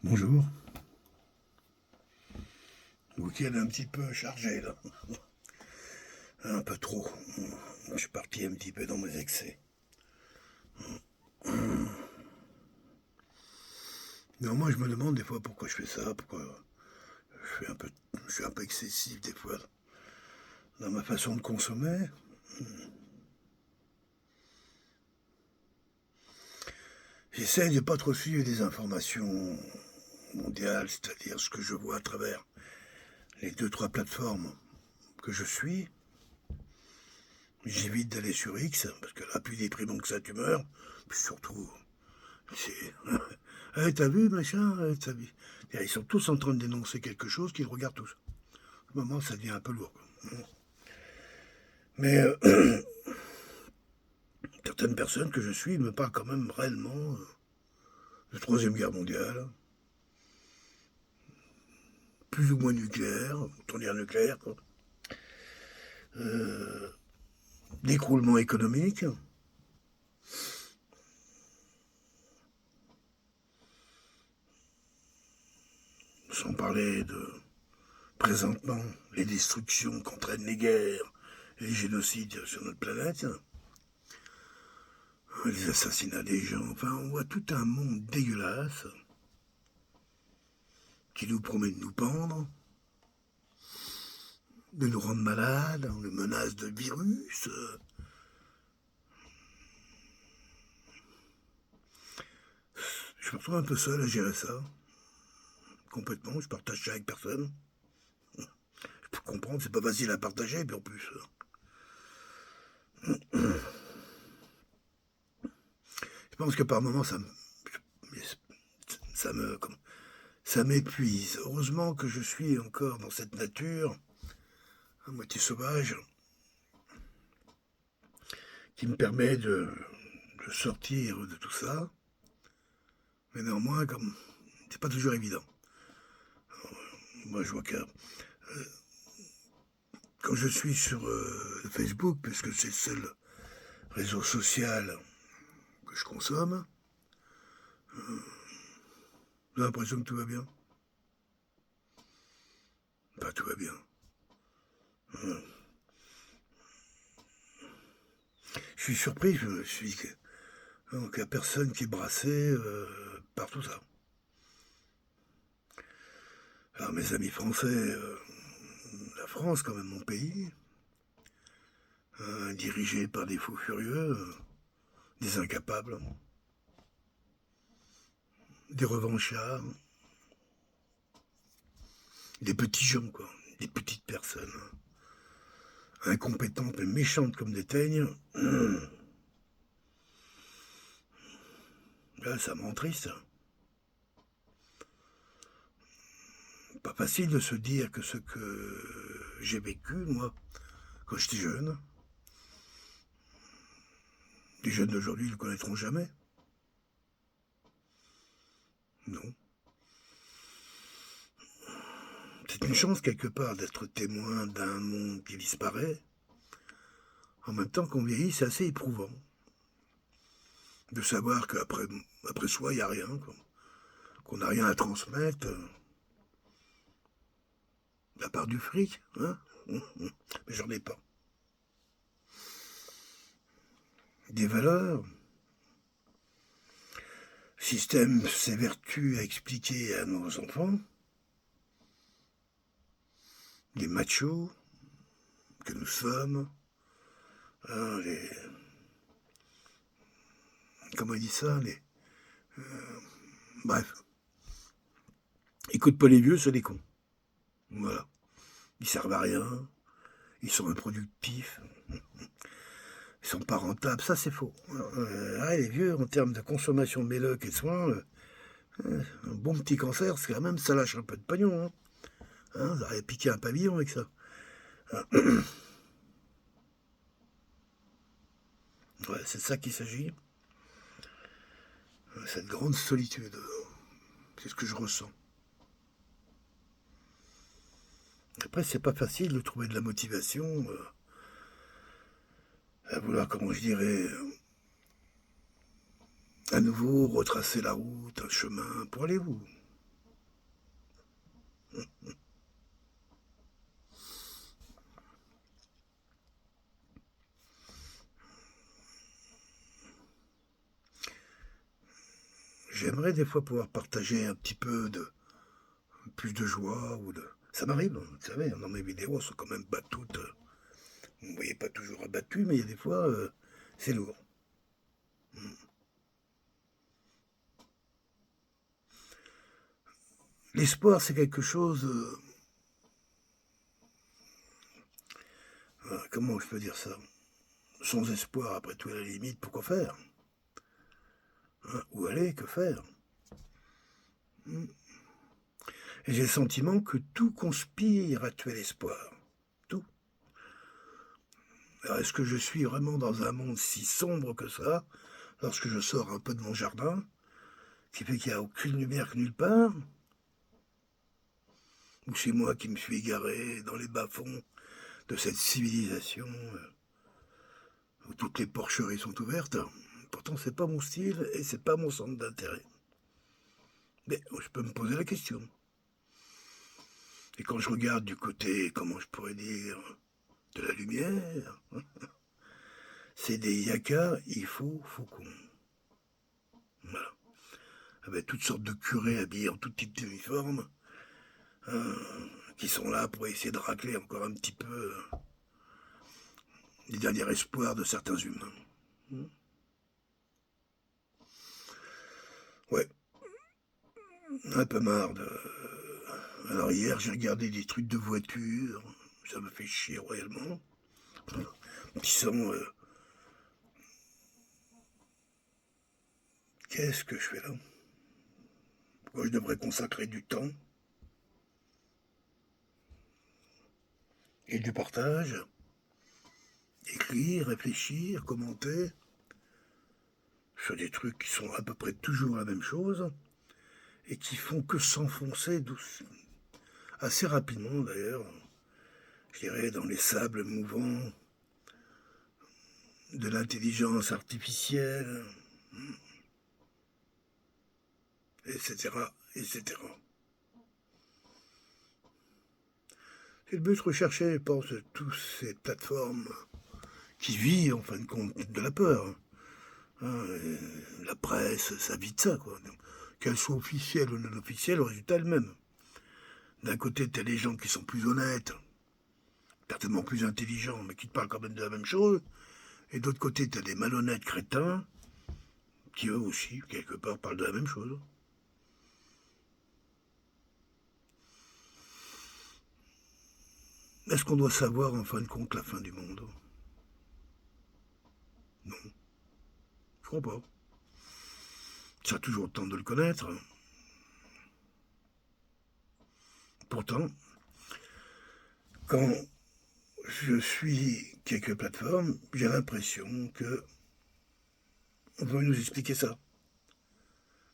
Bonjour. Le week-end un petit peu chargé là. Un peu trop. Je suis parti un petit peu dans mes excès. Non, moi je me demande des fois pourquoi je fais ça, pourquoi je suis un peu excessif des fois dans ma façon de consommer. J'essaie de pas trop suivre des informations mondiales, c'est-à-dire ce que je vois à travers les deux trois plateformes que je suis. J'évite d'aller sur X, parce que là, plus déprimant que ça, tu meurs. Puis surtout, c'est. Eh, t'as vu, machin, t'as vu. Ils sont tous en train de dénoncer quelque chose qu'ils regardent tous. À un moment, ça devient un peu lourd. Mais certaines personnes que je suis me parlent quand même réellement de Troisième Guerre mondiale, plus ou moins nucléaire, tournière nucléaire, quoi. D'écroulement économique, sans parler de présentement les destructions qu'entraînent les guerres et les génocides sur notre planète, les assassinats des gens, enfin on voit tout un monde dégueulasse qui nous promet de nous pendre, de nous rendre malades, on nous menace de virus. Je me retrouve un peu seul à gérer ça, complètement, je partage ça avec personne. Je peux comprendre, c'est pas facile à partager, puis en plus, je pense que par moments ça me, ça m'épuise. Heureusement que je suis encore dans cette nature, à moitié sauvage, qui me permet de sortir de tout ça. Mais néanmoins, comme c'est pas toujours évident. Moi, je vois que quand je suis sur Facebook, puisque c'est le seul réseau social que je consomme, j'ai l'impression que tout va bien. Enfin, tout va bien. Je suis surpris, je me suis dit que donc, il n'y a personne qui est brassé par tout ça. Alors, mes amis français, la France, quand même, mon pays, dirigé par des fous furieux, des incapables, des revanchards, des petits gens, quoi, des petites personnes, incompétentes mais méchantes comme des teignes. Là, ça me rend triste. Pas facile de se dire que ce que j'ai vécu, moi, quand j'étais jeune, les jeunes d'aujourd'hui ne le connaîtront jamais. Non. C'est une chance quelque part d'être témoin d'un monde qui disparaît. En même temps qu'on vieillit, c'est assez éprouvant. De savoir qu'après après soi, il n'y a rien, qu'on n'a rien à transmettre, à part du fric, hein. Mais j'en ai pas. Des valeurs, système ses vertus à expliquer à nos enfants, les machos que nous sommes, hein, les... Comment il dit ça les, Bref, écoute pas les vieux, c'est des cons. Voilà. Ils servent à rien, ils sont improductifs, ils sont pas rentables, ça c'est faux. Les vieux, en termes de consommation de médoc et de soins, un bon petit cancer, c'est quand même, ça lâche un peu de pognon. Hein. Ça aurait piqué un pavillon avec ça. Ouais, c'est de ça qu'il s'agit. Cette grande solitude, c'est ce que je ressens. Après, c'est pas facile de trouver de la motivation à vouloir, comment je dirais, à nouveau retracer la route, un chemin pour aller où? J'aimerais des fois pouvoir partager un petit peu de plus de joie ou de... Ça m'arrive, vous savez, dans mes vidéos, elles sont quand même pas toutes... Vous ne voyez pas toujours abattu, mais il y a des fois, c'est lourd. L'espoir, c'est quelque chose... comment je peux dire ça? Sans espoir, après tout, à la limite, pourquoi faire? Où aller? Que faire? Et j'ai le sentiment que tout conspire à tuer l'espoir. Tout. Alors, est-ce que je suis vraiment dans un monde si sombre que ça, lorsque je sors un peu de mon jardin, qui fait qu'il n'y a aucune lumière que nulle part? Ou c'est moi qui me suis égaré dans les bas-fonds de cette civilisation où toutes les porcheries sont ouvertes? Pourtant, c'est pas mon style et c'est pas mon centre d'intérêt. Mais je peux me poser la question. Et quand je regarde du côté, comment je pourrais dire, de la lumière, c'est des yakas, il faut qu'on... Voilà. Avec toutes sortes de curés habillés en tout type d'uniforme, qui sont là pour essayer de racler encore un petit peu les derniers espoirs de certains humains. Ouais, un peu marre de... Alors hier, j'ai regardé des trucs de voiture, ça me fait chier royalement. Qui sont... Qu'est-ce que je fais là? Pourquoi je devrais consacrer du temps et du partage, écrire, réfléchir, commenter sur des trucs qui sont à peu près toujours la même chose et qui font que s'enfoncer assez rapidement d'ailleurs, je dirais, dans les sables mouvants de l'intelligence artificielle, etc., etc. C'est le but recherché, je pense, de toutes ces plateformes qui vivent, en fin de compte, de la peur. La presse, ça vit de ça, quoi. Qu'elle soit officielle ou non officielle, le résultat est le même. D'un côté, t'as des gens qui sont plus honnêtes, certainement plus intelligents, mais qui te parlent quand même de la même chose. Et d'autre côté, t'as des malhonnêtes crétins, qui eux aussi, quelque part, parlent de la même chose. Est-ce qu'on doit savoir, en fin de compte, la fin du monde? Non, je crois pas. Ça a toujours le temps de le connaître. Pourtant, quand je suis quelques plateformes, j'ai l'impression que on veut nous expliquer ça.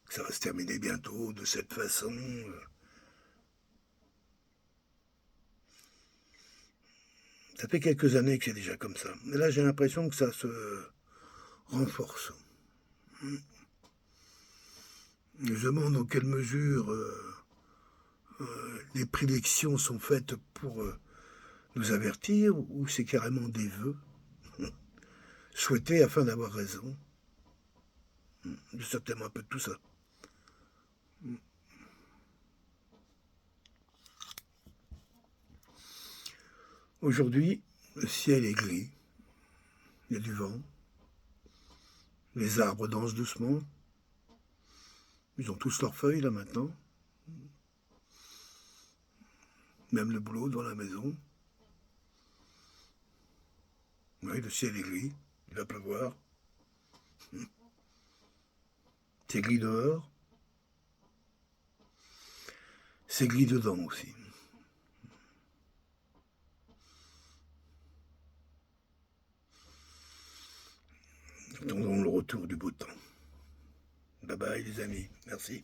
Que ça va se terminer bientôt de cette façon. Ça fait quelques années que c'est déjà comme ça. Mais là, j'ai l'impression que ça se renforce. Je me demande dans quelle mesure les prédictions sont faites pour nous avertir ou c'est carrément des vœux souhaités afin d'avoir raison. C'est certainement un peu de tout ça. Aujourd'hui, le ciel est gris, il y a du vent, les arbres dansent doucement, ils ont tous leurs feuilles là maintenant, même le boulot dans la maison. Oui, le ciel est gris, il va pleuvoir. C'est gris dehors, c'est gris dedans aussi. Attendons le retour du beau temps. Bye bye les amis, merci.